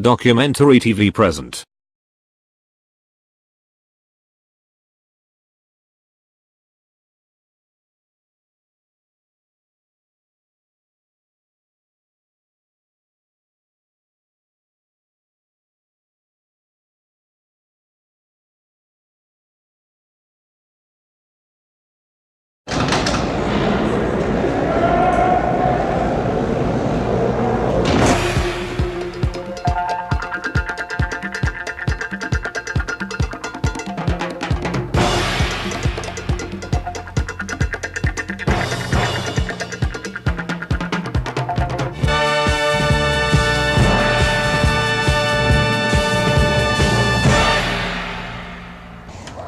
Documentary TV present.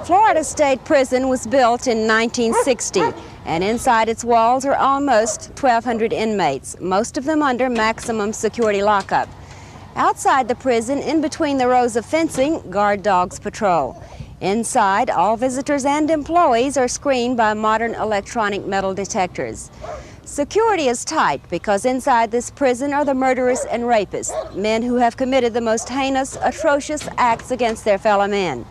Florida State Prison was built in 1960, and inside its walls are almost 1,200 inmates, most of them under maximum security lockup. Outside the prison, in between the rows of fencing, guard dogs patrol. Inside, all visitors and employees are screened by modern electronic metal detectors. Security is tight because inside this prison are the murderers and rapists, men who have committed the most heinous, atrocious acts against their fellow men.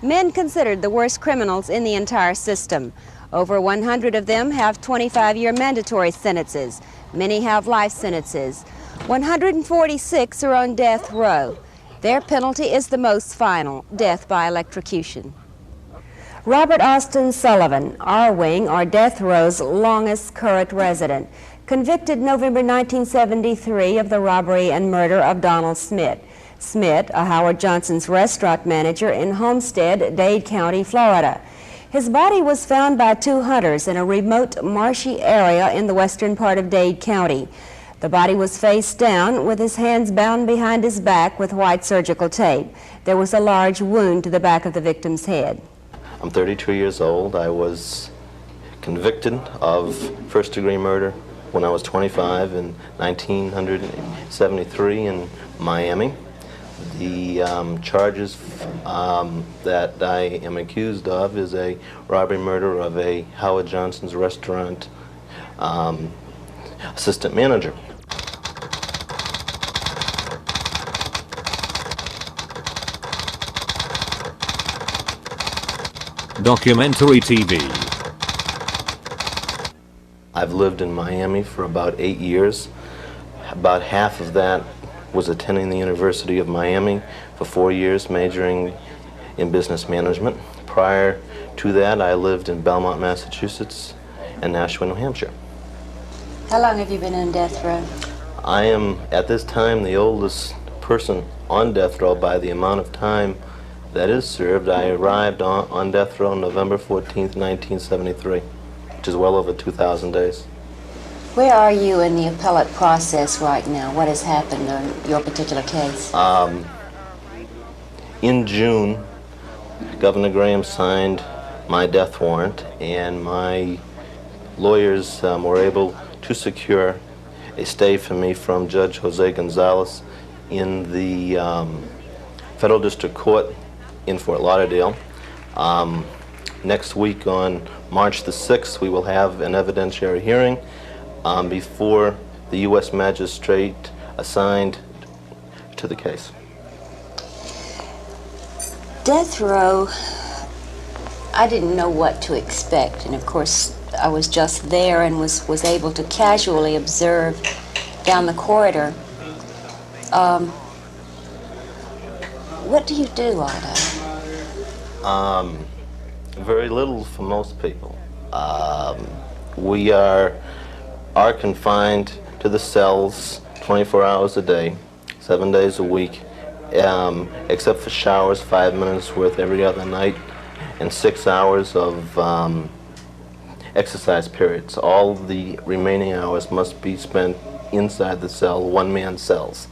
Men considered the worst criminals in the entire system. Over 100 of them have 25-year mandatory sentences. Many have life sentences. 146 are on death row. Their penalty is the most final, death by electrocution. Robert Austin Sullivan, R-Wing, or death row's longest current resident, convicted November 1973 of the robbery and murder of Donald Smith. Smith, a Howard Johnson's restaurant manager in Homestead, Dade County, Florida. His body was found by two hunters in a remote marshy area in the western part of Dade County. The body was face down with his hands bound behind his back with white surgical tape. There was a large wound to the back of the victim's head. I'm 32 years old. I was convicted of first-degree murder when I was 25 in 1973 in Miami. The charges that I am accused of is a robbery murder of a Howard Johnson's restaurant assistant manager. Documentary TV. I've lived in Miami for about 8 years. About half of that was attending the University of Miami for 4 years, majoring in business management. Prior to that, I lived in Belmont, Massachusetts, and Nashua, New Hampshire. How long have you been on death row? I am, at this time, the oldest person on death row by the amount of time that is served. I arrived on death row November 14th, 1973, which is well over 2,000 days. Where are you in the appellate process right now? What has happened on your particular case? In June, Governor Graham signed my death warrant, and my lawyers were able to secure a stay for me from Judge Jose Gonzalez in the Federal District Court in Fort Lauderdale. Next week on March the 6th, we will have an evidentiary hearing before the U.S. magistrate assigned to the case. Death row, I didn't know what to expect, and of course I was just there and was able to casually observe down the corridor. What do you do all day? Very little for most people. We are confined to the cells 24 hours a day, 7 days a week, except for showers, 5 minutes worth every other night, and 6 hours of exercise periods. All the remaining hours must be spent inside the cell, one-man cells.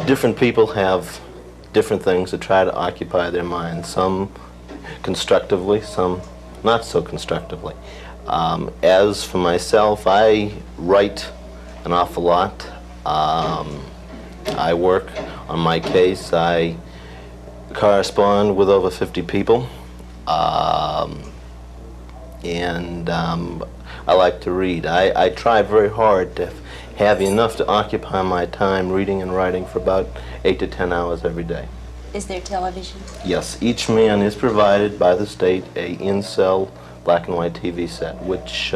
Different people have different things to try to occupy their minds, some constructively, some not so constructively. As for myself, I write an awful lot. I work on my case. I correspond with over 50 people. And I like to read. I try very hard to have enough to occupy my time reading and writing for about 8 to 10 hours every day. Is there television? Yes, each man is provided by the state a in-cell black and white TV set, which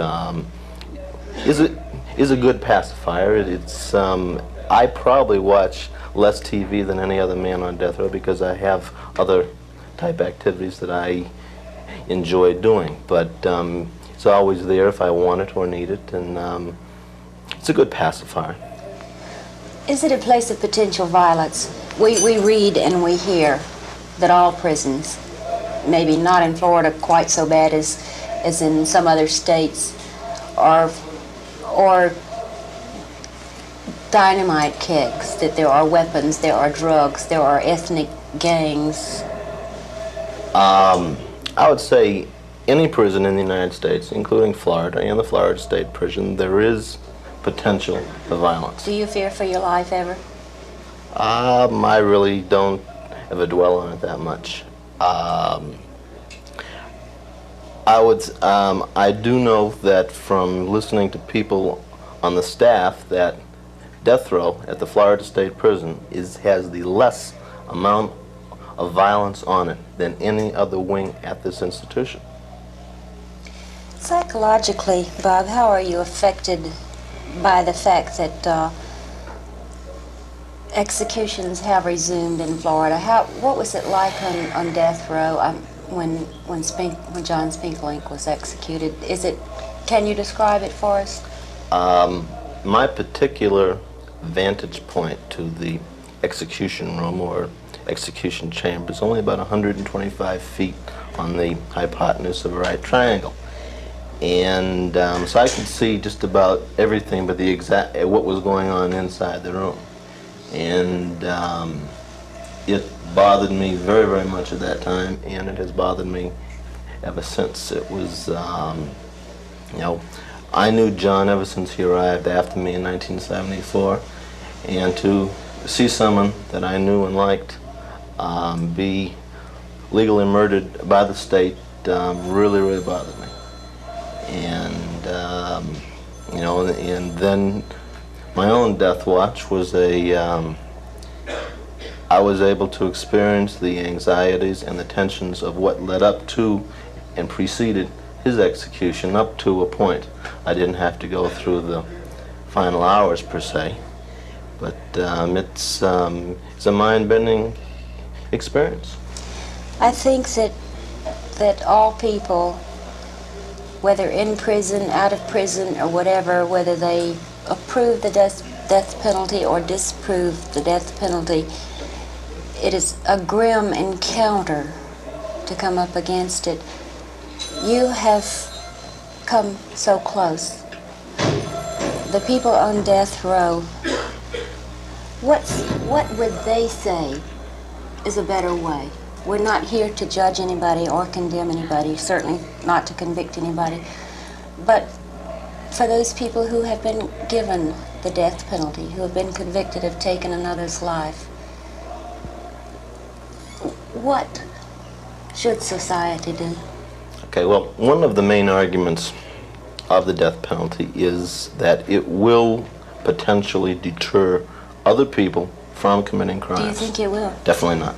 is a good pacifier. I probably watch less TV than any other man on death row because I have other type activities that I enjoy doing. But it's always there if I want it or need it, and it's a good pacifier. Is it a place of potential violence? We read and we hear that all prisons, maybe not in Florida quite so bad as in some other states, are dynamite kegs, that there are weapons, there are drugs, there are ethnic gangs. I would say any prison in the United States, including Florida and the Florida State Prison, there is potential for violence. Do you fear for your life ever? I really don't ever dwell on it that much. I do know that from listening to people on the staff that death row at the Florida State Prison has the less amount of violence on it than any other wing at this institution. Psychologically, Bob, how are you affected by the fact that executions have resumed in Florida? What was it like on death row when John Spinklink was executed? Can you describe it for us? My particular vantage point to the execution room or execution chamber is only about 125 feet on the hypotenuse of a right triangle. And so I could see just about everything but what was going on inside the room. And it bothered me very, very much at that time, and it has bothered me ever since. It was, I knew John ever since he arrived after me in 1974, and to see someone that I knew and liked be legally murdered by the state really, really bothered me. And and then my own death watch was I was able to experience the anxieties and the tensions of what led up to and preceded his execution up to a point. I didn't have to go through the final hours per se, but it's a mind-bending experience. I think that all people, whether in prison, out of prison, or whatever, whether they approve the death penalty or disapprove the death penalty, it is a grim encounter to come up against it. You have come so close. The people on death row, what would they say is a better way? We're not here to judge anybody or condemn anybody, certainly not to convict anybody. But for those people who have been given the death penalty, who have been convicted of taking another's life, what should society do? Okay, well, one of the main arguments of the death penalty is that it will potentially deter other people from committing crimes. Do you think it will? Definitely not.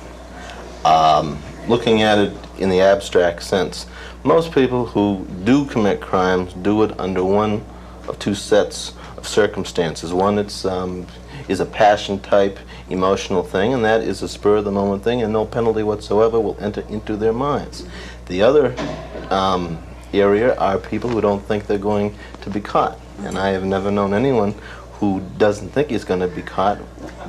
Looking at it in the abstract sense, most people who do commit crimes do it under one of two sets of circumstances. One is a passion type emotional thing, and that is a spur of the moment thing, and no penalty whatsoever will enter into their minds. The other area are people who don't think they're going to be caught, and I have never known anyone who doesn't think he's going to be caught.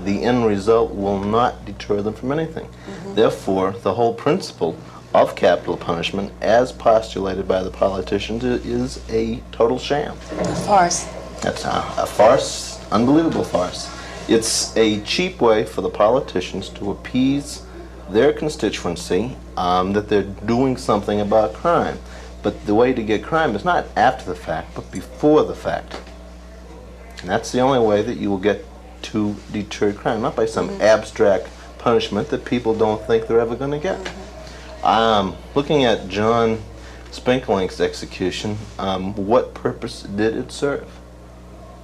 The end result will not deter them from anything. Therefore, the whole principle of capital punishment, as postulated by the politicians, is a total sham. A farce. That's a farce, unbelievable farce. It's a cheap way for the politicians to appease their constituency that they're doing something about crime. But the way to get crime is not after the fact, but before the fact. And that's the only way that you will get to deter crime, not by some abstract punishment that people don't think they're ever going to get. Looking at John Spinklink's execution, what purpose did it serve?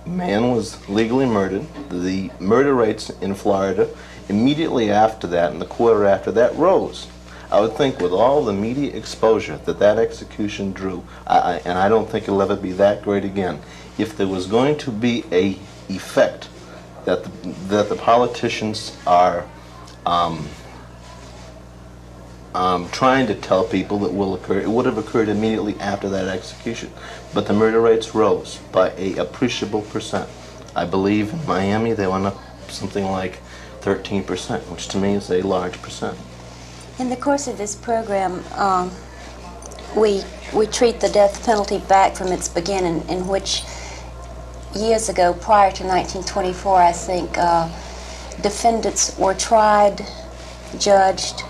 man was legally murdered. The murder rates in Florida immediately after that and the quarter after that rose. I would think with all the media exposure that that execution drew, and I don't think it'll ever be that great again, if there was going to be a effect that the politicians are trying to tell people that will occur, it would have occurred immediately after that execution. But the murder rates rose by an appreciable percent. I believe in Miami they went up something like 13%, which to me is a large percent. In the course of this program, we treat the death penalty back from its beginning, in which years ago, prior to 1924, I think, defendants were tried, judged,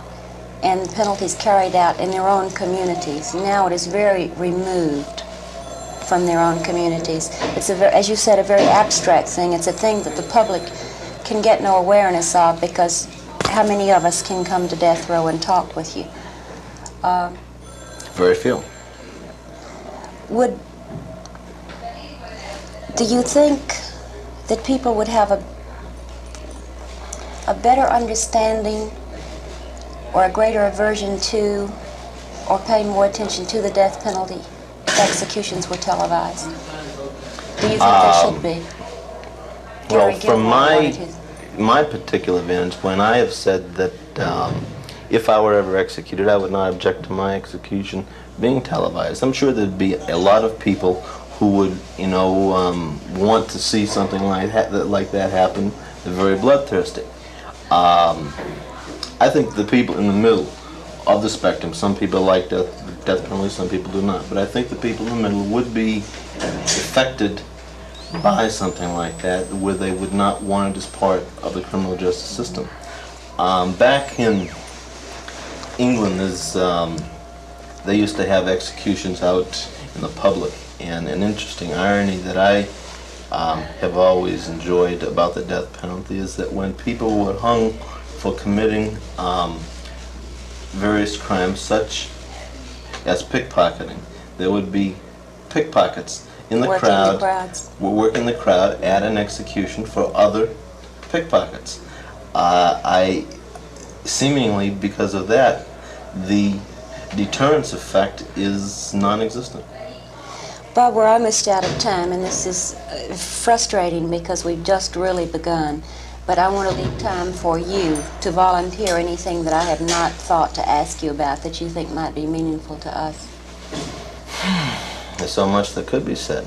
and penalties carried out in their own communities. Now it is very removed from their own communities. It's, as you said, a very abstract thing. It's a thing that the public can get no awareness of, because how many of us can come to death row and talk with you? Very few. Do you think that people would have a better understanding or a greater aversion to, or pay more attention to the death penalty if executions were televised? Do you think there should be? Well, from my particular vantage point, I have said that if I were ever executed, I would not object to my execution being televised. I'm sure there'd be a lot of people who would, want to see something like that happen. They're very bloodthirsty. I think the people in the middle of the spectrum, some people like death penalty, some people do not, but I think the people in the middle would be affected by something like that, where they would not want it as part of the criminal justice system. Back in England, they used to have executions out in the public, and an interesting irony that I have always enjoyed about the death penalty is that when people were hung for committing various crimes such as pickpocketing, there would be pickpockets in the crowd, were working the crowd at an execution for other pickpockets. Seemingly because of that, the deterrence effect is non-existent. Bob, we're almost out of time, and this is frustrating because we've just really begun. But I want to leave time for you to volunteer anything that I have not thought to ask you about that you think might be meaningful to us. There's so much that could be said.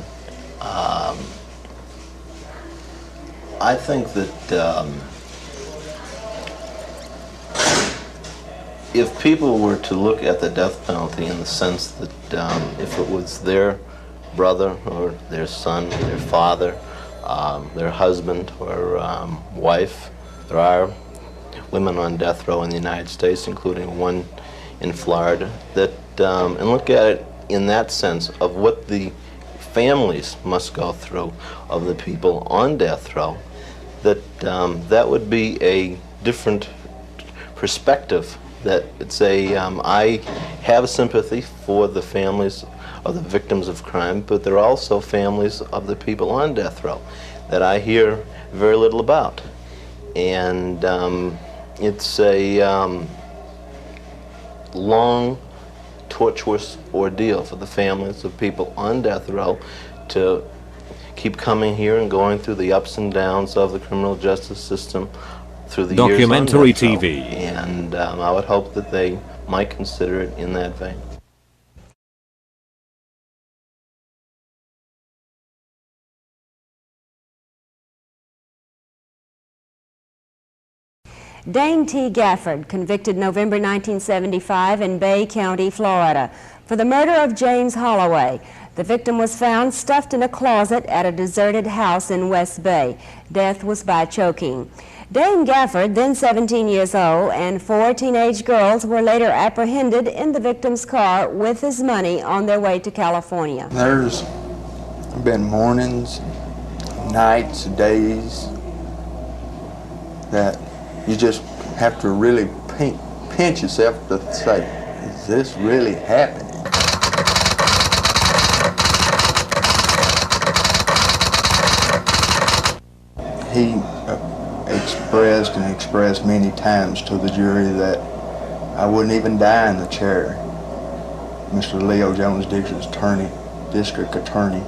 I think that if people were to look at the death penalty in the sense that if it was their brother or their son, their father, their husband or wife, there are women on death row in the United States, including one in Florida, that and look at it in that sense of what the families must go through of the people on death row, that that would be a different perspective. That it's I have sympathy for the families of the victims of crime, but there are also families of the people on death row that I hear very little about. And it's a long, tortuous ordeal for the families of people on death row to keep coming here and going through the ups and downs of the criminal justice system through the Documentary years on death row. TV. And I would hope that they might consider it in that vein. Dane T. Gafford, convicted November 1975 in Bay County, Florida, for the murder of James Holloway. The victim was found stuffed in a closet at a deserted house in West Bay. Death was by choking. Dane Gafford, then 17 years old, and 4 teenage girls were later apprehended in the victim's car with his money on their way to California. There's been mornings, nights, days that you just have to really pinch yourself to say, is this really happening? he expressed many times to the jury that I wouldn't even die in the chair. Mr. Leo Jones, district attorney,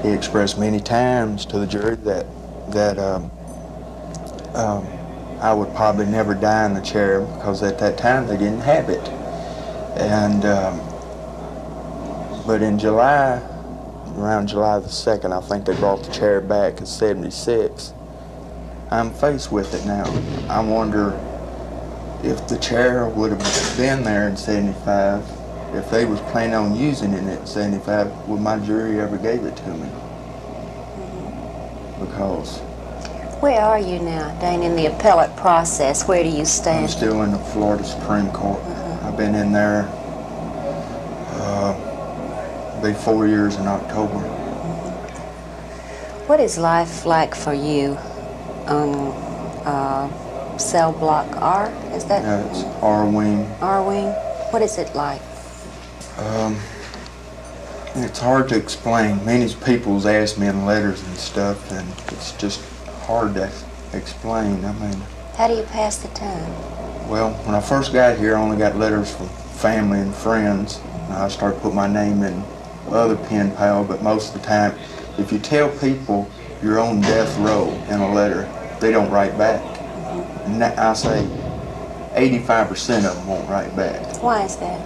he expressed many times to the jury that I would probably never die in the chair because at that time they didn't have it. And but in July, around July the 2nd, I think they brought the chair back in '76. I'm faced with it now. I wonder if the chair would have been there in '75, if they was planning on using it in '75, would my jury ever gave it to me? Because Where are you now, Dane, in the appellate process? Where do you I'm stand? still in the Florida Supreme Court. I've been in there, be 4 years in October. What is life like for you on cell block R? Is that It's R-Wing. R wing? What is it like? It's hard to explain. Many people's asked me in letters and stuff, and it's just hard to explain. I mean, How do you pass the time? well, when I first got here, I only got letters from family and friends. I started putting my name in other pen pal, but most of the time, if you tell people you're on death row in a letter, they don't write back. And I say 85% of them won't write back. Why is that?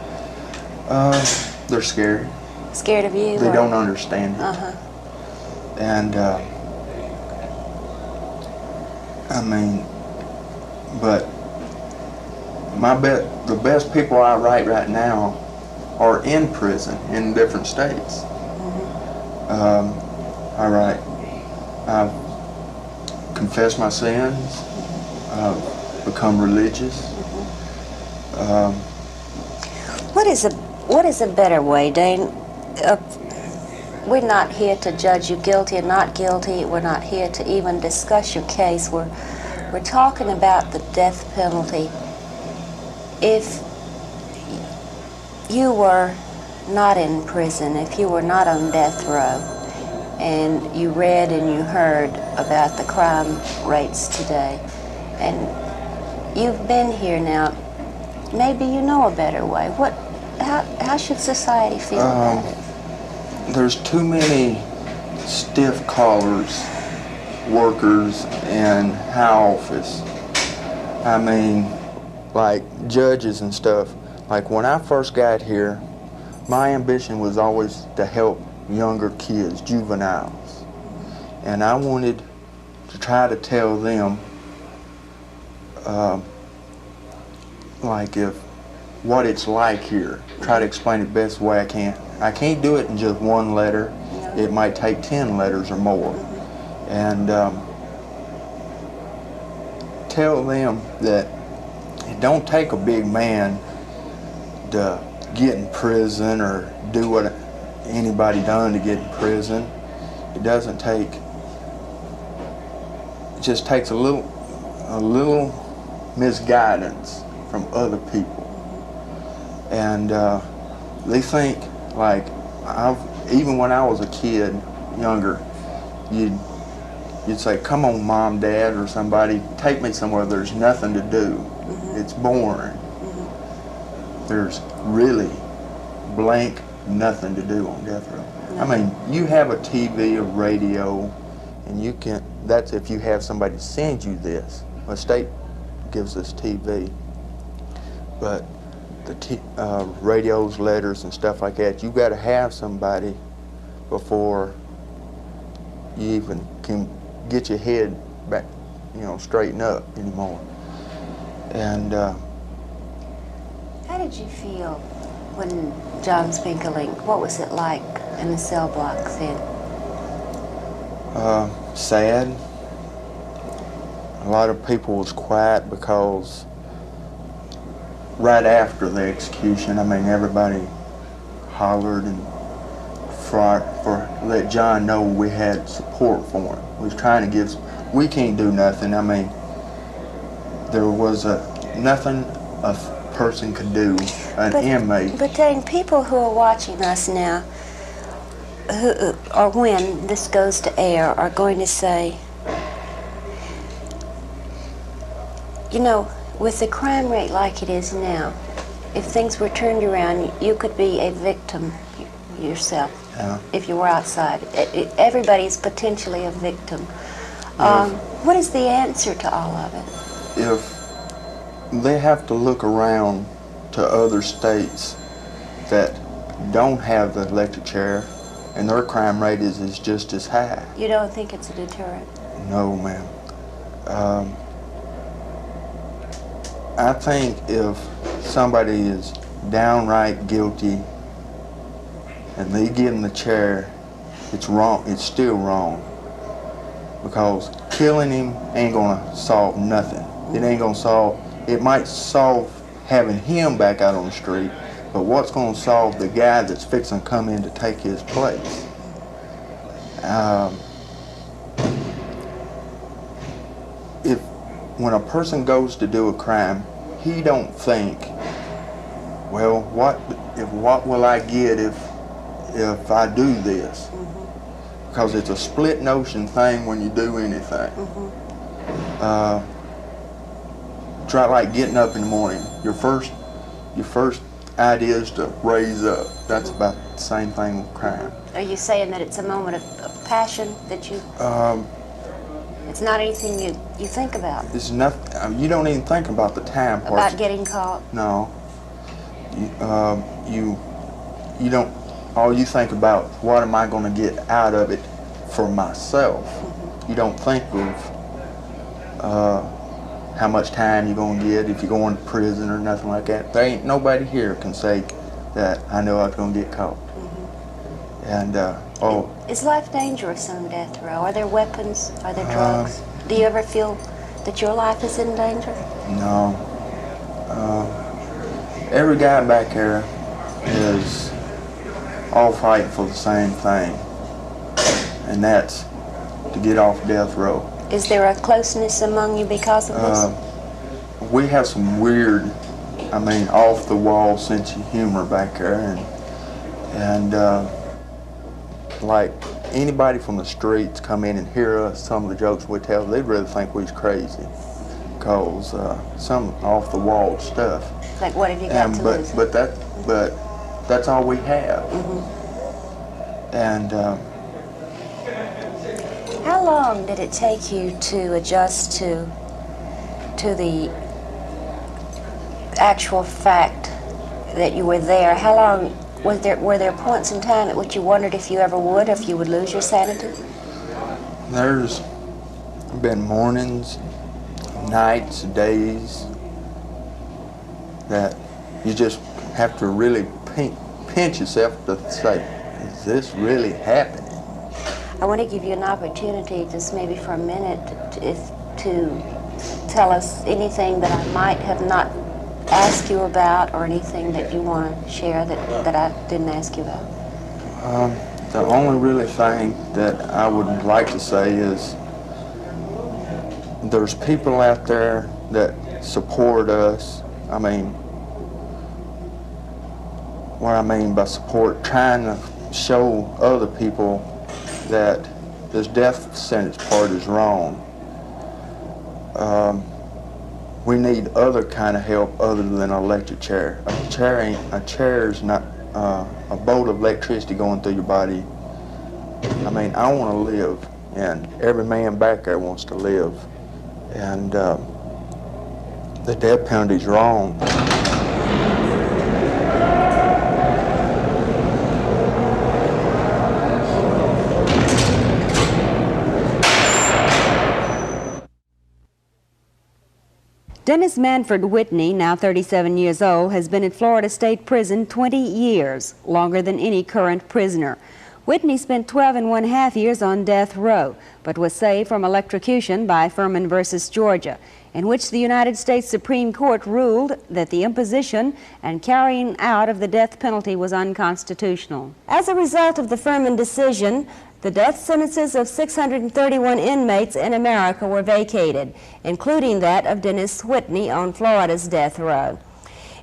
They're scared. Scared of you? They or- don't understand it. Uh-huh. And I mean, but the best people I write right now are in prison in different states. I've confessed my sins. I've become religious. What is a better way, Dane? We're not here to judge you guilty or not guilty. We're not here to even discuss your case. We're talking about the death penalty. If you were not in prison, if you were not on death row, and you read and you heard about the crime rates today, and you've been here now, maybe you know a better way. How should society feel about it? There's too many stiff collars workers in our office. I mean, like judges and stuff. Like when I first got here, my ambition was always to help younger kids, juveniles. And I wanted to try to tell them, like what it's like here. Try to explain it the best way I can. I can't do it in just one letter. It might take 10 letters or more. And tell them that it don't take a big man to get in prison or do what anybody done to get in prison. It doesn't take, it just takes a little misguidance from other people. And they think, like, even when I was a kid, younger, you'd say, come on, Mom, Dad, or somebody, take me somewhere there's nothing to do. It's boring. There's really blank nothing to do on death row. I mean, you have a TV, a radio, and you can, that's if you have somebody send you this. The state gives us TV, but the radios, letters, and stuff like that, you got to have somebody before you even can get your head back, straighten up anymore. And How did you feel when John Spinkelink, what was it like in the cell block then? sad. A lot of people was quiet because right after the execution, I mean, everybody hollered and let John know we had support for him. We was trying to give, we can't do nothing. I mean, there was nothing a person could do, inmate. But Dane, people who are watching us now, or when this goes to air, are going to say, You know, with the crime rate like it is now, if things were turned around, you could be a victim yourself. Yeah. If you were outside. Everybody's potentially a victim. What is the answer to all of it? If they have to look around to other states that don't have the electric chair and their crime rate is just as high. You don't think it's a deterrent? No, ma'am. I think if somebody is downright guilty and they give them the chair, it's wrong. It's still wrong, because killing him ain't gonna solve nothing. It ain't gonna solve. It might solve having him back out on the street, but what's gonna solve the guy that's fixing to come in to take his place? If when a person goes to do a crime, he don't think, well, what will I get if I do this? Because it's a split notion thing when you do anything. Try like getting up in the morning. Your first idea is to raise up. That's about the same thing with crime. Are you saying that it's a moment of passion that you... it's not anything you think about? It's nothing. You don't even think about the time part. About getting caught? No. You don't. All you think about, what am I going to get out of it for myself? You don't think of how much time you're going to get, if you're going to prison or nothing like that. There ain't nobody here can say that I know I was going to get caught. And Is life dangerous on death row? Are there weapons? Are there drugs? Do you ever feel that your life is in danger? No. Every guy back here is all fighting for the same thing, and that's to get off death row. Is there a closeness among you because of this? We have some weird, off the wall sense of humor back there, and like anybody from the streets come in and hear us, some of the jokes we tell, they'd really think we's crazy, cause some off the wall stuff. Like what have you got to lose? But that's all we have. And how long did it take you to adjust to the actual fact that you were there? How long were there points in time at which you wondered if you ever would, if you would lose your sanity? There's been mornings, nights, days that you just have to really pinch yourself to say, is this really happening? I want to give you an opportunity, just maybe for a minute, to tell us anything that I might have not asked you about, or anything that you want to share that I didn't ask you about. The only really thing that I would like to say is there's people out there that support us. What I mean by support, trying to show other people that this death sentence part is wrong. We need other kind of help other than an electric chair. A chair is not a bolt of electricity going through your body. I want to live, and every man back there wants to live, and the death penalty's wrong. Dennis Manford Whitney, now 37 years old, has been in Florida State Prison 20 years, longer than any current prisoner. Whitney spent 12.5 years on death row, but was saved from electrocution by Furman versus Georgia, in which the United States Supreme Court ruled that the imposition and carrying out of the death penalty was unconstitutional. As a result of the Furman decision, the death sentences of 631 inmates in America were vacated, including that of Dennis Whitney on Florida's death row.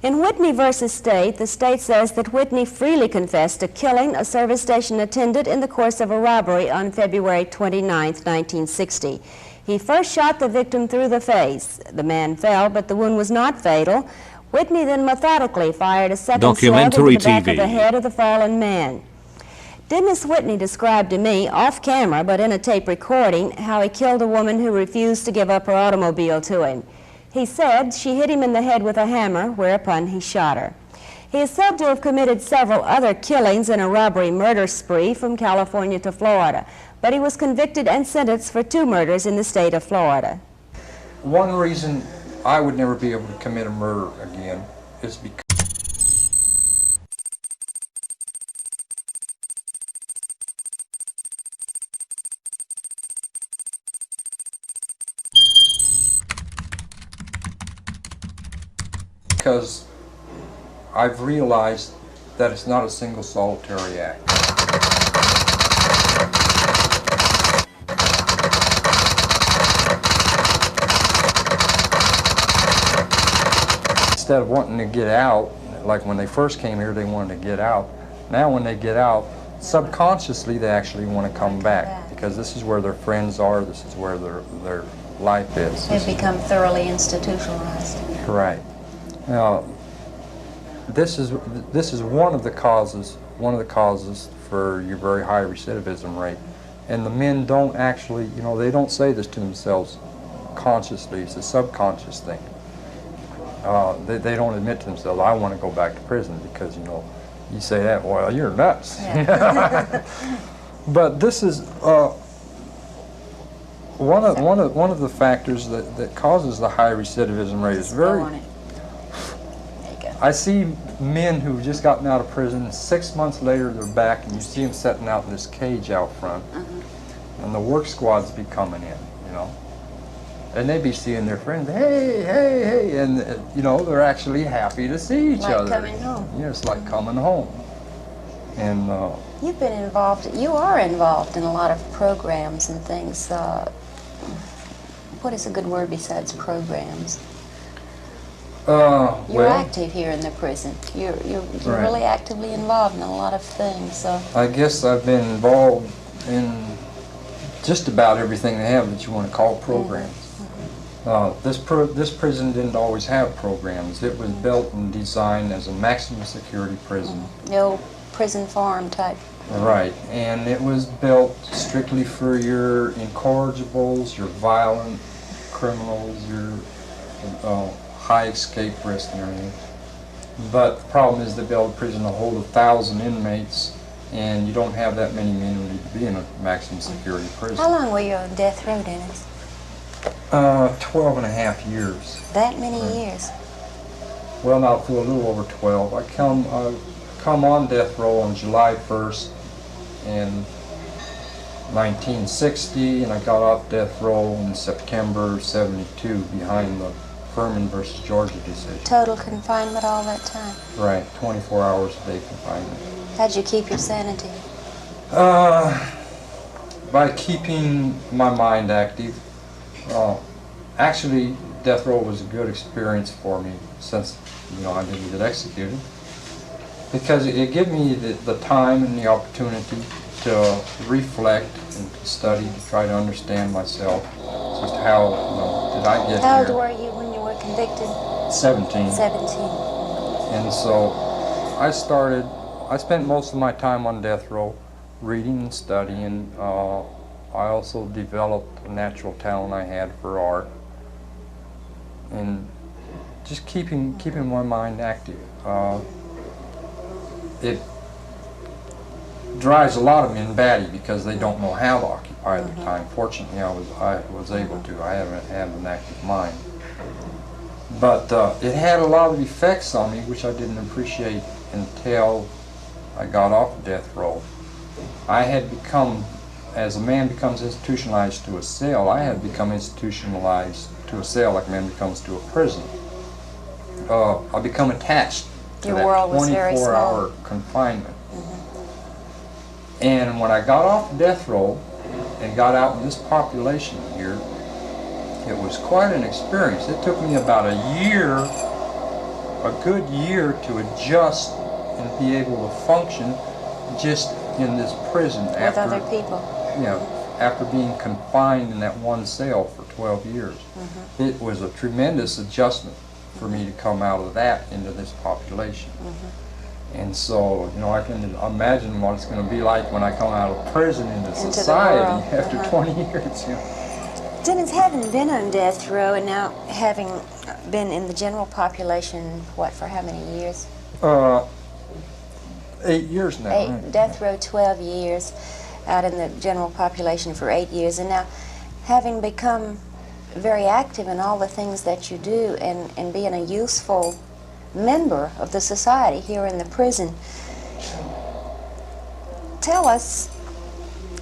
In Whitney versus State, the state says that Whitney freely confessed to killing a service station attendant in the course of a robbery on February 29, 1960. He first shot the victim through the face. The man fell, but the wound was not fatal. Whitney then methodically fired a second slug into Documentary the back of TV. the head of the fallen man. Dennis Whitney described to me, off camera but in a tape recording, how he killed a woman who refused to give up her automobile to him. He said she hit him in the head with a hammer, whereupon he shot her. He is said to have committed several other killings in a robbery-murder spree from California to Florida, but he was convicted and sentenced for 2 murders in the state of Florida. One reason I would never be able to commit a murder again is because I've realized that it's not a single solitary act. Instead of wanting to get out, like when they first came here, they wanted to get out. Now when they get out, subconsciously they actually want to come back because this is where their friends are, this is where their life is. They've become thoroughly institutionalized. Right. Now, this is one of the causes for your very high recidivism rate. And the men don't actually, they don't say this to themselves consciously. It's a subconscious thing. They don't admit to themselves, I want to go back to prison because, you say that, well, you're nuts. Yeah. But this is one of the factors that causes the high recidivism rate. Is very. I see men who've just gotten out of prison, 6 months later they're back, and you see them sitting out in this cage out front, and the work squads be coming in, and they be seeing their friends, hey, hey, hey, and they're actually happy to see each other. Like coming home. Yeah, it's like coming home. And You are involved in a lot of programs and things. What is a good word besides programs? You're active here in the prison. You're right. really actively involved in a lot of things. So I guess I've been involved in just about everything they have that you want to call programs. This prison didn't always have programs. It was built and designed as a maximum security prison. No prison farm type. Right, and it was built strictly for your incorrigibles, your violent criminals, your high escape risk and everything. But the problem is they built a prison to hold 1,000 inmates, and you don't have that many men who need to be in a maximum security prison. How long were you on death row, Dennis? 12 and a half years. That many years? Well, now for a little over 12. I come on death row on July 1st in 1960, and I got off death row in September '72 behind the Furman versus Georgia decision. Total confinement all that time? Right, 24 hours a day confinement. How'd you keep your sanity? By keeping my mind active. Actually, death row was a good experience for me since I didn't get executed, because it gave me the time and the opportunity to reflect and to study, to try to understand myself as to how did I get here. How old were you when you were convicted? 17. 17. And so I spent most of my time on death row reading and studying. I also developed a natural talent I had for art, and just keeping my mind active. It drives a lot of men batty because they don't know how to occupy their time. Fortunately, I was able to. I have an active mind. But it had a lot of effects on me which I didn't appreciate until I got off death row. I had become, as a man becomes institutionalized to a cell, I had become institutionalized to a cell like a man becomes to a prison. I become attached to that 24-hour confinement. And when I got off death row and got out in this population here, it was quite an experience. It took me about a good year to adjust and be able to function just in this prison. With other people? Yeah, after being confined in that one cell for 12 years. It was a tremendous adjustment for me to come out of that into this population. And so, you know, I can imagine what it's going to be like when I come out of prison into the society world. after 20 years. You know. Dennis, having been on death row and now having been in the general population, what, for how many years? 8 years now. right? Death row 12 years, out in the general population for 8 years, and now having become very active in all the things that you do and being a useful member of the society here in the prison. Tell us,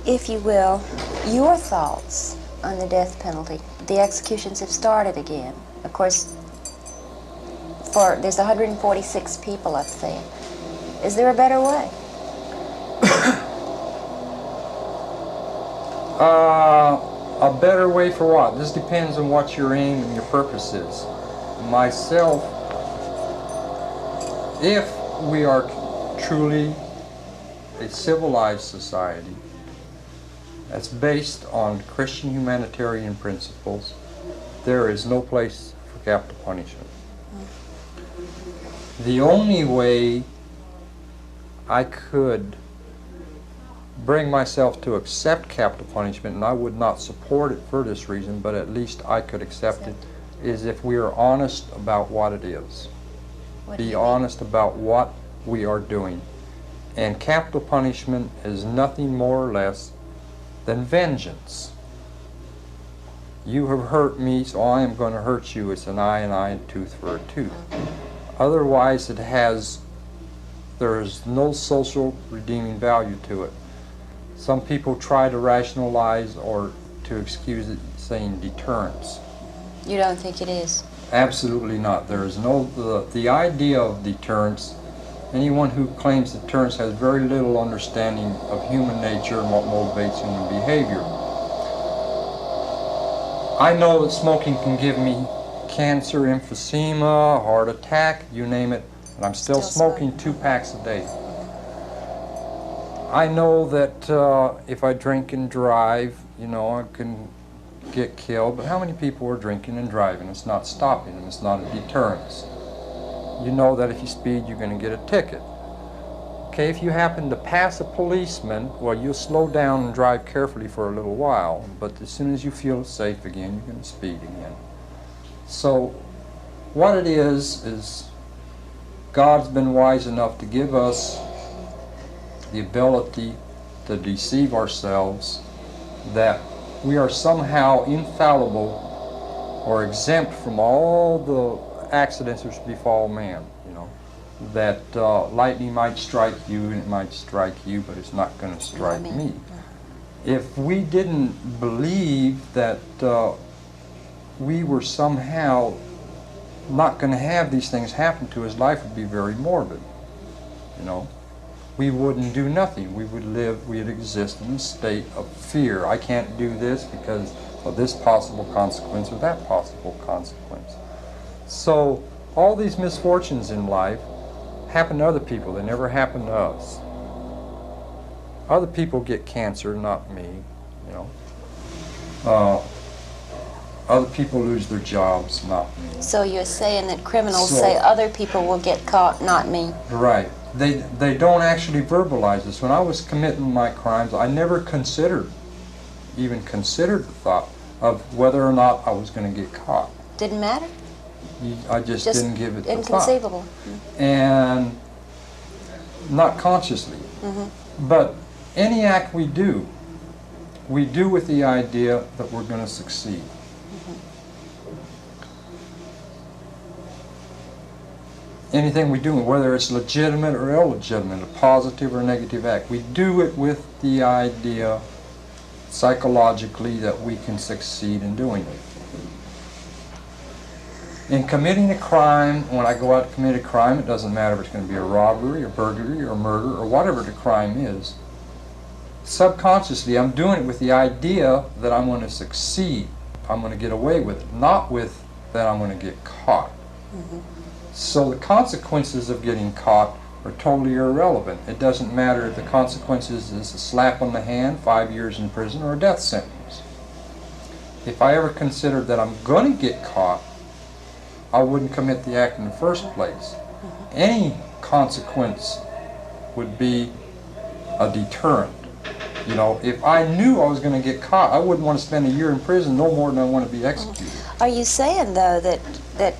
if you will, your thoughts on the death penalty. The executions have started again. Of course, there's 146 people up there. Is there a better way? A better way for what? This depends on what your aim and your purpose is. Myself, if we are truly a civilized society that's based on Christian humanitarian principles, there is no place for capital punishment. The only way I could bring myself to accept capital punishment, and I would not support it for this reason, but at least I could accept it, is if we are honest about what it is. Be honest about what we are doing. And capital punishment is nothing more or less than vengeance. You have hurt me, so I am going to hurt you. It's an eye and a tooth for a tooth. Otherwise, there is no social redeeming value to it. Some people try to rationalize or to excuse it saying deterrence. You don't think it is? Absolutely not. There is no, the idea of deterrence, anyone who claims deterrence has very little understanding of human nature and what motivates human behavior. I know that smoking can give me cancer, emphysema, heart attack, you name it, and I'm still smoking 2 packs a day. I know that if I drink and drive, you know, I can get killed, but how many people are drinking and driving? It's not stopping them, it's not a deterrence. You know that if you speed, you're going to get a ticket. Okay, if you happen to pass a policeman, well, you'll slow down and drive carefully for a little while, but as soon as you feel safe again, you're going to speed again. So what it is God's been wise enough to give us the ability to deceive ourselves that we are somehow infallible or exempt from all the accidents which befall man, you know. That lightning might strike you and it might strike you, but it's not going to strike me. If we didn't believe that we were somehow not going to have these things happen to us, life would be very morbid, you know. We wouldn't do nothing. We would live, we'd exist in a state of fear. I can't do this because of this possible consequence or that possible consequence. So all these misfortunes in life happen to other people. They never happen to us. Other people get cancer, not me, you know. Other people lose their jobs, not me. So you're saying that criminals say other people will get caught, not me? Right. They don't actually verbalize this. When I was committing my crimes, I never even considered the thought of whether or not I was going to get caught. Didn't matter? I just didn't give it the thought. Inconceivable. And not consciously. But any act we do with the idea that we're going to succeed. Anything we do, whether it's legitimate or illegitimate, a positive or negative act, we do it with the idea psychologically that we can succeed in doing it. In committing a crime, when I go out to commit a crime, it doesn't matter if it's going to be a robbery or burglary or murder or whatever the crime is. Subconsciously, I'm doing it with the idea that I'm going to succeed. I'm going to get away with it, not with that I'm going to get caught. So the consequences of getting caught are totally irrelevant. It doesn't matter if the consequences is a slap on the hand, 5 years in prison, or a death sentence. If I ever considered that I'm going to get caught, I wouldn't commit the act in the first place. Any consequence would be a deterrent. You know, if I knew I was going to get caught, I wouldn't want to spend a year in prison no more than I want to be executed. Are you saying, though, that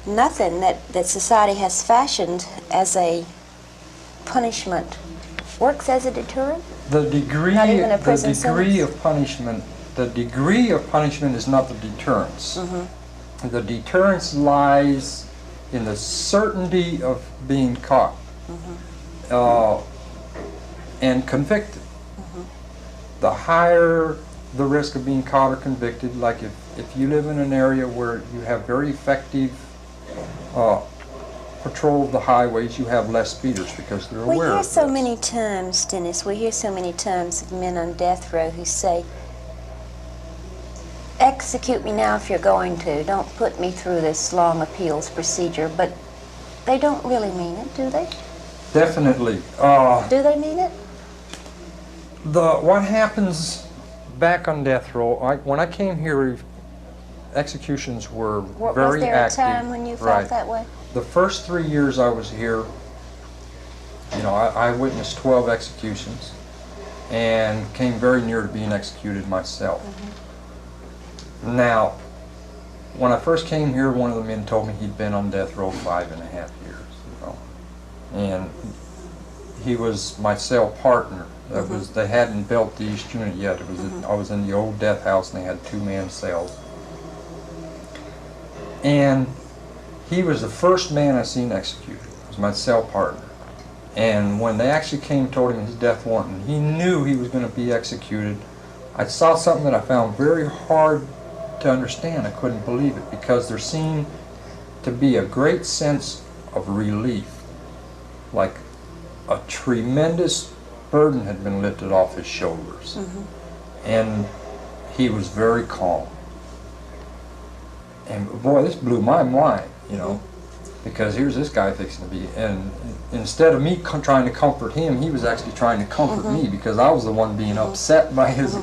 nothing that society has fashioned as a punishment works as a deterrent? The degree, Not even a prison sentence? the degree of punishment is not the deterrence. The deterrence lies in the certainty of being caught and convicted. The higher the risk of being caught or convicted, like if you live in an area where you have very effective patrol of the highways, you have less speeders because they're aware We hear of so this. many times, Dennis, we hear so many times of men on death row who say, execute me now if you're going to. Don't put me through this long appeals procedure. But they don't really mean it, do they? Definitely. Do they mean it? What happens back on death row, when I came here, executions were very Was there active. a time when you felt Right. that way? The first 3 years I was here, you know, I witnessed 12 executions and came very near to being executed myself. Now, when I first came here, one of the men told me he'd been on death row 5.5 years, you know, and he was my cell partner. That was, they hadn't built the East Unit yet. It was I was in the old death house and they had 2-man cells. And he was the first man I seen executed. He was my cell partner. And when they actually came and told him his death warrant, and he knew he was going to be executed, I saw something that I found very hard to understand. I couldn't believe it, because there seemed to be a great sense of relief, like a tremendous burden had been lifted off his shoulders. And he was very calm. And boy, this blew my mind, you know, because here's this guy fixing to be, and instead of me trying to comfort him, he was actually trying to comfort me, because I was the one being upset by his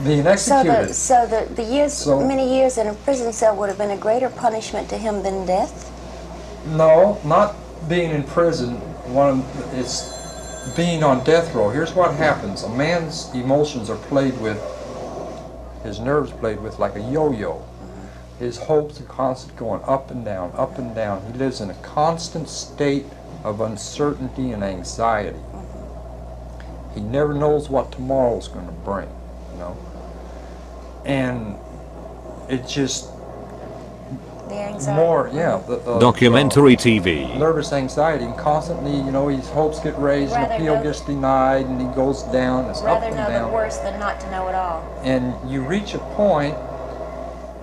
being executed. So the years, many years in a prison cell would have been a greater punishment to him than death? No, not being in prison. It's being on death row. Here's what happens. A man's emotions are played with, his nerves played with like a yo-yo. His hopes are constantly going up and down, up and down. He lives in a constant state of uncertainty and anxiety. He never knows what tomorrow's going to bring, you know. And it just The anxiety? more, yeah. Documentary TV. Nervous anxiety, and constantly, you know, his hopes get raised, and Rather appeal know- gets denied, and he goes down, it's up Rather and know the down. worst than not to know it all. And you reach a point,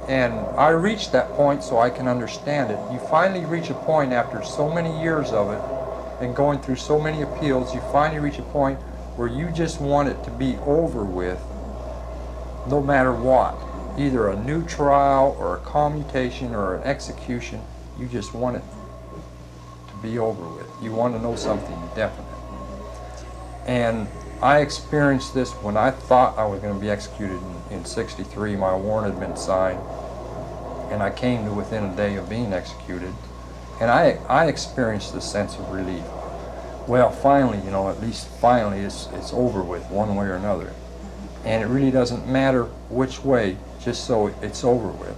and I reached that point so I can understand it. You finally reach a point after so many years of it, and going through so many appeals, you finally reach a point where you just want it to be over with, no matter what. Either a new trial, or a commutation, or an execution. You just want it to be over with. You want to know something definite. And I experienced this when I thought I was going to be executed in '63. My warrant had been signed, and I came to within a day of being executed, and I experienced this sense of relief. Well, finally, you know, at least finally, it's over with one way or another, and it really doesn't matter which way, just so it's over with.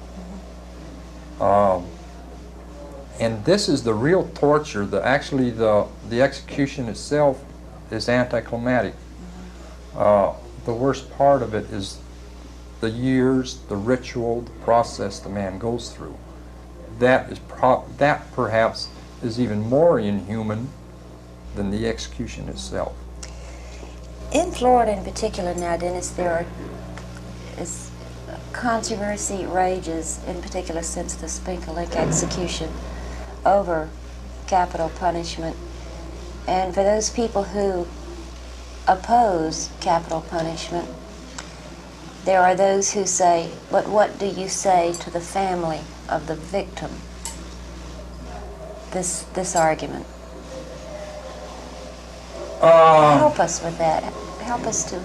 And this is the real torture. Actually, the execution itself is anticlimactic. The worst part of it is the years, the ritual, the process the man goes through. That perhaps is even more inhuman than the execution itself. In Florida in particular now, Dennis, controversy rages, in particular since the Spinker Lake execution, over capital punishment. And for those people who oppose capital punishment, there are those who say, but what do you say to the family of the victim? This argument. Help us with that. Help us to.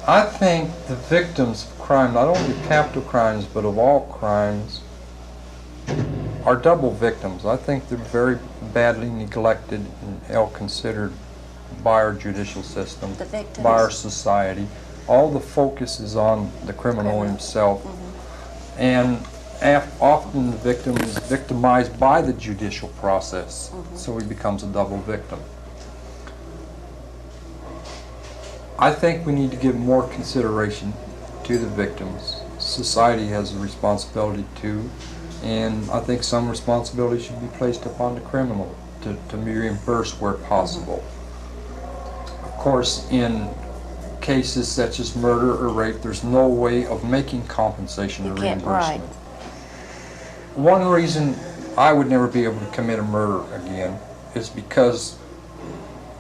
I think the victims of crime, not only of capital crimes, but of all crimes, are double victims. I think they're very badly neglected and ill-considered by our judicial system, The victims. by our society. All the focus is on the criminal himself. And often the victim is victimized by the judicial process, so he becomes a double victim. I think we need to give more consideration to the victims. Society has a responsibility too, and I think some responsibility should be placed upon the criminal to be reimbursed where possible. Of course, in cases such as murder or rape, there's no way of making compensation or You can't, reimbursement. One reason I would never be able to commit a murder again is because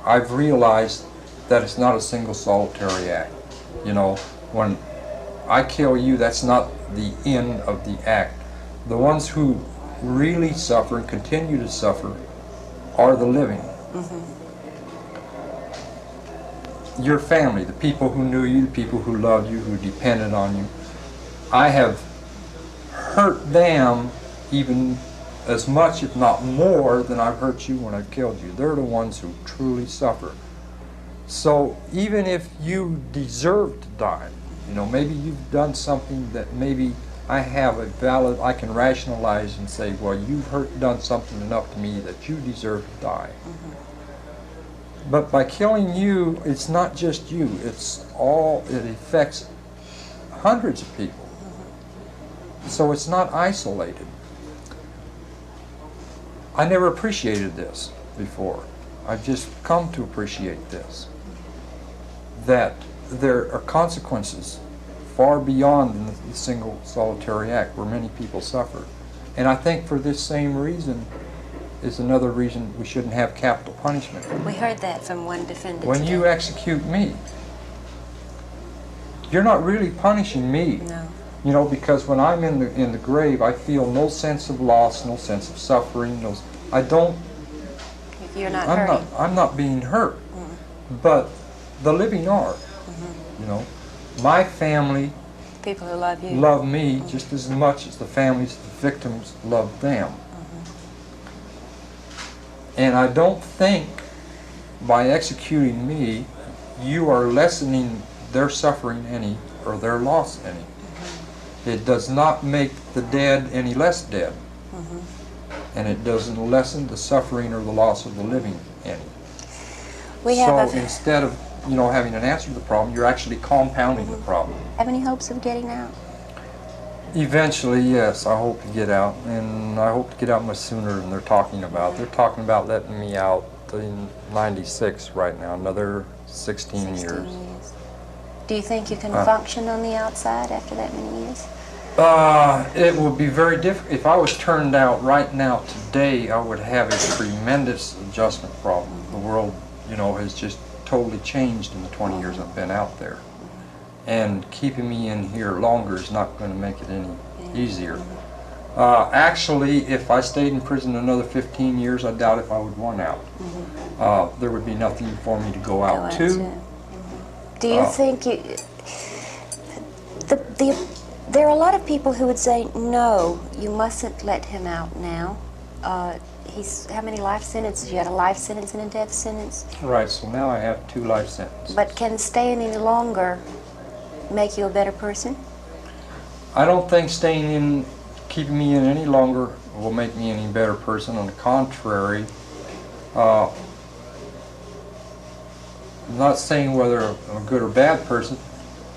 I've realized that it's not a single solitary act. You know, when I kill you, that's not the end of the act. The ones who really suffer and continue to suffer are the living. Your family, the people who knew you, the people who loved you, who depended on you. I have hurt them even as much, if not more, than I've hurt you when I've killed you. They're the ones who truly suffer. So even if you deserve to die, you know, maybe you've done something that maybe I have a valid, I can rationalize and say, well, you've done something enough to me that you deserve to die. But by killing you, it's not just you, it affects hundreds of people. So it's not isolated. I never appreciated this before. I've just come to appreciate this. That there are consequences far beyond the single solitary act where many people suffer. And I think for this same reason is another reason we shouldn't have capital punishment. We heard that from one defendant When today. you execute me, you're not really punishing me. No. You know, because when I'm in the grave, I feel no sense of loss, no sense of suffering. I don't. You're not hurting. I'm not being hurt, but the living are. You know, my family People who love you. love me just as much as the families of the victims love them. And I don't think by executing me, you are lessening their suffering any or their loss any. It does not make the dead any less dead. And it doesn't lessen the suffering or the loss of the living any. We So have instead of, you know, having an answer to the problem, you're actually compounding the problem. have any hopes of getting out? Eventually, yes, I hope to get out, and I hope to get out much sooner than they're talking about. They're talking about letting me out in '96 right now, another 16 years. Do you think you can function on the outside after that many years? It would be very difficult. If I was turned out right now today, I would have a tremendous adjustment problem. The world, you know, has just totally changed in the 20 years I've been out there. And keeping me in here longer is not going to make it any easier. Actually, if I stayed in prison another 15 years, I doubt if I would want out. There would be nothing for me to go out to. Do you think you... There are a lot of people who would say, no, you mustn't let him out now. He's, how many life sentences? You had a life sentence and a death sentence. Right, so now I have 2 life sentences. But can staying any longer make you a better person? I don't think staying in, keeping me in any longer will make me any better person. On the contrary, I'm not saying whether I'm a good or bad person.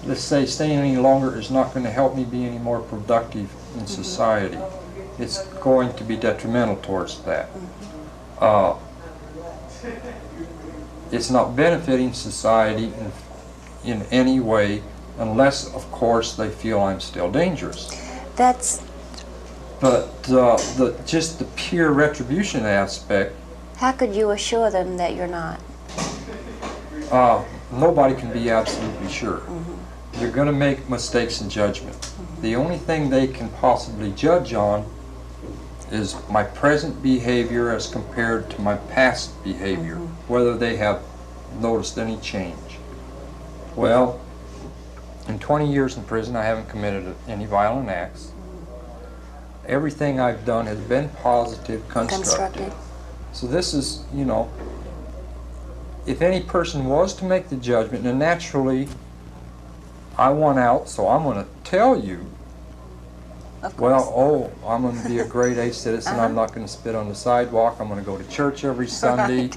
Let's say staying any longer is not going to help me be any more productive in society. It's going to be detrimental towards that. It's not benefiting society in any way, unless, of course, they feel I'm still dangerous. That's... But just the pure retribution aspect, How could you assure them that you're not? nobody can be absolutely sure. You're going to make mistakes in judgment. The only thing they can possibly judge on is my present behavior as compared to my past behavior, whether they have noticed any change. Well, in 20 years in prison, I haven't committed any violent acts. Everything I've done has been positive, constructive. So this is, you know, if any person was to make the judgment, and naturally, I want out, so I'm going to tell you, well, oh, I'm going to be a grade A citizen, I'm not going to spit on the sidewalk, I'm going to go to church every Sunday,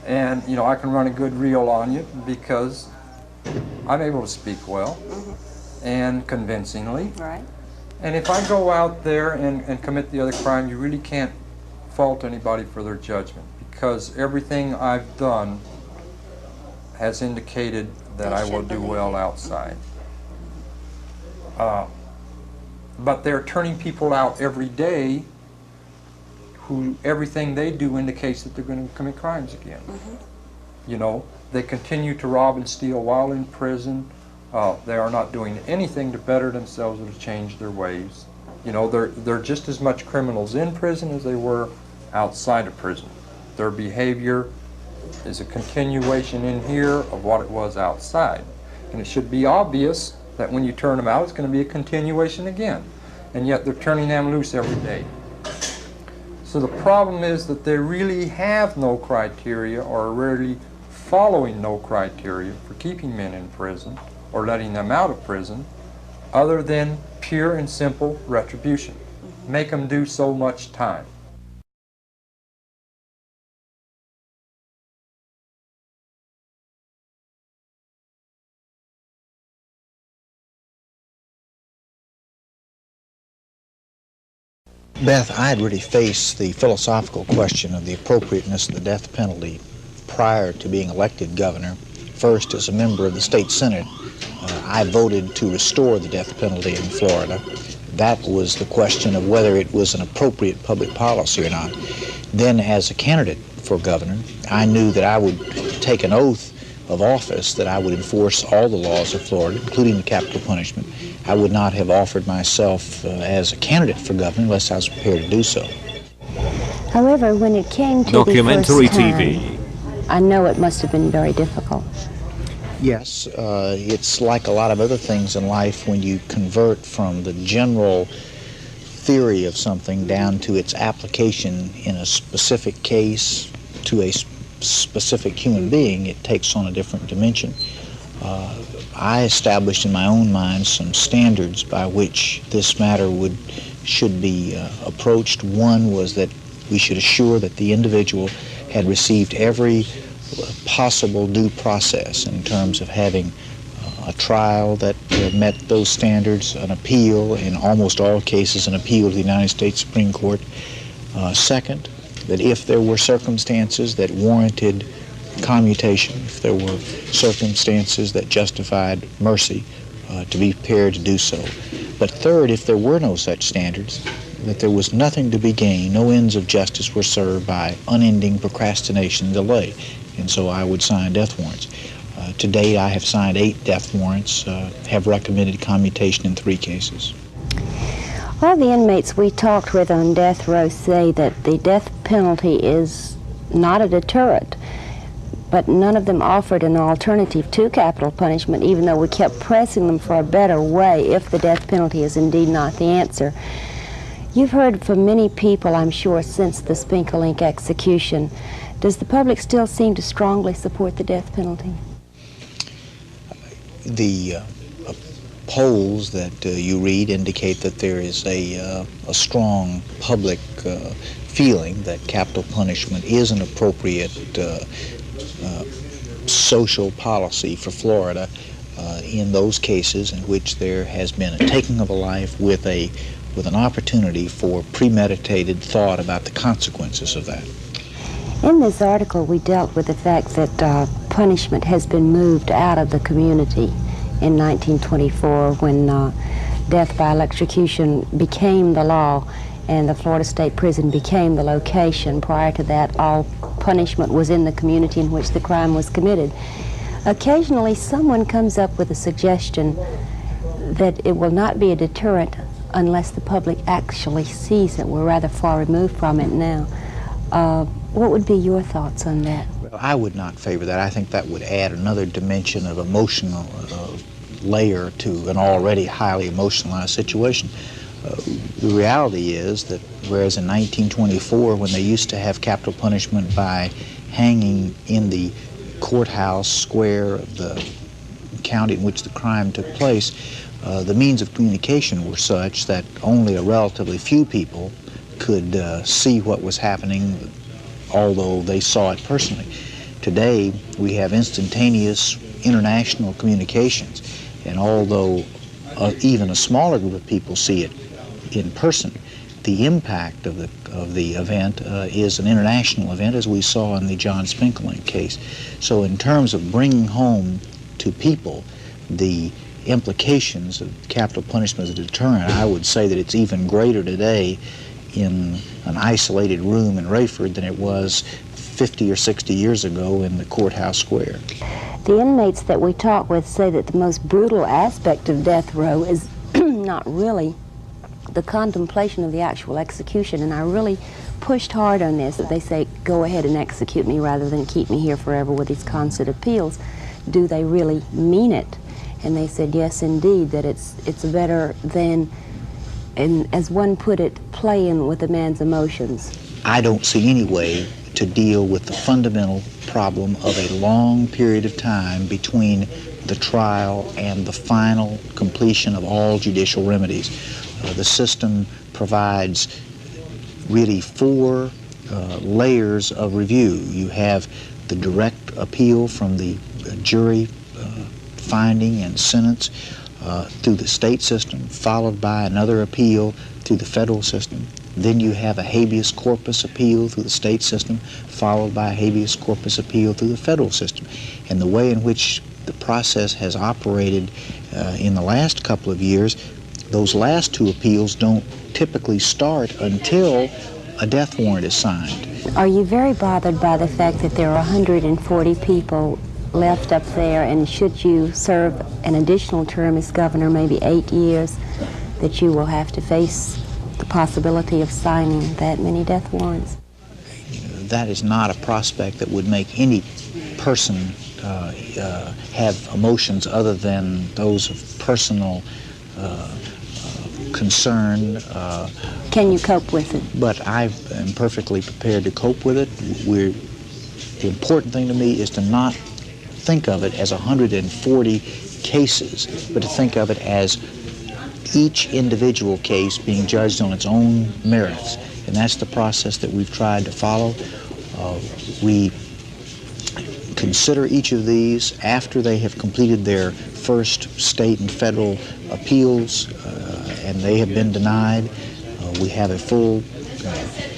and, you know, I can run a good reel on you because I'm able to speak well and convincingly. Right. And if I go out there and commit the other crime, you really can't fault anybody for their judgment, because everything I've done has indicated that I will do well outside. But they're turning people out every day who everything they do indicates that they're going to commit crimes again. You know, they continue to rob and steal while in prison. They are not doing anything to better themselves or to change their ways. You know, they're just as much criminals in prison as they were outside of prison. Their behavior is a continuation in here of what it was outside. And it should be obvious that when you turn them out, it's going to be a continuation again. And yet they're turning them loose every day. So the problem is that they really have no criteria, or are really following no criteria for keeping men in prison or letting them out of prison, other than pure and simple retribution. Make them do so much time. Beth, I had really faced the philosophical question of the appropriateness of the death penalty prior to being elected governor. First, as a member of the state senate, I voted to restore the death penalty in Florida. That was the question of whether it was an appropriate public policy or not. Then, as a candidate for governor, I knew that I would take an oath of office that I would enforce all the laws of Florida, including the capital punishment. I would not have offered myself as a candidate for governor unless I was prepared to do so. However, when it came to Documentary the first time, TV. I know it must have been very difficult. Yes, it's like a lot of other things in life when you convert from the general theory of something down to its application in a specific case to a specific human being. It takes on a different dimension. I established in my own mind some standards by which this matter should be approached. One was that we should assure that the individual had received every possible due process in terms of having a trial that met those standards, an appeal, in almost all cases an appeal to the United States Supreme Court. Second, that if there were circumstances that warranted commutation, if there were circumstances that justified mercy, to be prepared to do so. But third, if there were no such standards, that there was nothing to be gained, no ends of justice were served by unending procrastination and delay. And so I would sign death warrants. To date, I have signed 8 death warrants, have recommended commutation in 3 cases. All the inmates we talked with on death row say that the death penalty is not a deterrent, but none of them offered an alternative to capital punishment, even though we kept pressing them for a better way if the death penalty is indeed not the answer. You've heard from many people, I'm sure, since the Spinkelink execution. Does the public still seem to strongly support the death penalty? The polls that you read indicate that there is a strong public feeling that capital punishment is an appropriate social policy for Florida in those cases in which there has been a taking of a life with an opportunity for premeditated thought about the consequences of that. In this article, we dealt with the fact that punishment has been moved out of the community in 1924 when death by electrocution became the law and the Florida State Prison became the location. Prior to that, all punishment was in the community in which the crime was committed. Occasionally, someone comes up with a suggestion that it will not be a deterrent unless the public actually sees it. We're rather far removed from it now. What would be your thoughts on that? I would not favor that. I think that would add another dimension of emotional layer to an already highly emotionalized situation. The reality is that whereas in 1924, when they used to have capital punishment by hanging in the courthouse square of the county in which the crime took place, the means of communication were such that only a relatively few people could see what was happening, although they saw it personally. Today, we have instantaneous international communications, and although even a smaller group of people see it in person, the impact of the event is an international event, as we saw in the John Spinkling case. So in terms of bringing home to people the implications of capital punishment as a deterrent, I would say that it's even greater today in an isolated room in Rayford than it was 50 or 60 years ago in the courthouse square. The inmates that we talk with say that the most brutal aspect of death row is not really the contemplation of the actual execution, and I really pushed hard on this. They say, go ahead and execute me rather than keep me here forever with these constant appeals. Do they really mean it? And they said, yes, indeed, that it's better than, and as one put it, playing with a man's emotions. I don't see any way to deal with the fundamental problem of a long period of time between the trial and the final completion of all judicial remedies. The system provides really four layers of review. You have the direct appeal from the jury finding and sentence through the state system, followed by another appeal through the federal system. Then you have a habeas corpus appeal through the state system, followed by a habeas corpus appeal through the federal system. And the way in which the process has operated in the last couple of years, those last two appeals don't typically start until a death warrant is signed. Are you very bothered by the fact that there are 140 people left up there, and should you serve an additional term as governor, maybe 8 years, that you will have to face the possibility of signing that many death warrants? That is not a prospect that would make any person have emotions other than those of personal concern. Can you cope with it? But I am perfectly prepared to cope with it. The important thing to me is to not think of it as 140 cases, but to think of it as each individual case being judged on its own merits. And that's the process that we've tried to follow. We consider each of these after they have completed their first state and federal appeals, and they have been denied. We have a full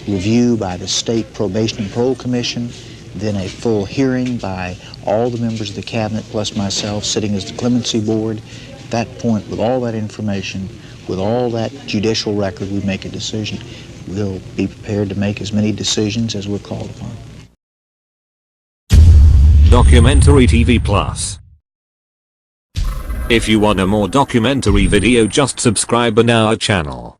review by the State Probation and Parole Commission, then a full hearing by all the members of the cabinet plus myself sitting as the clemency board. At that point, with all that information, with all that judicial record, we make a decision. We'll be prepared to make as many decisions as we're called upon. Documentary TV Plus. If you want a more documentary video, just subscribe on our channel.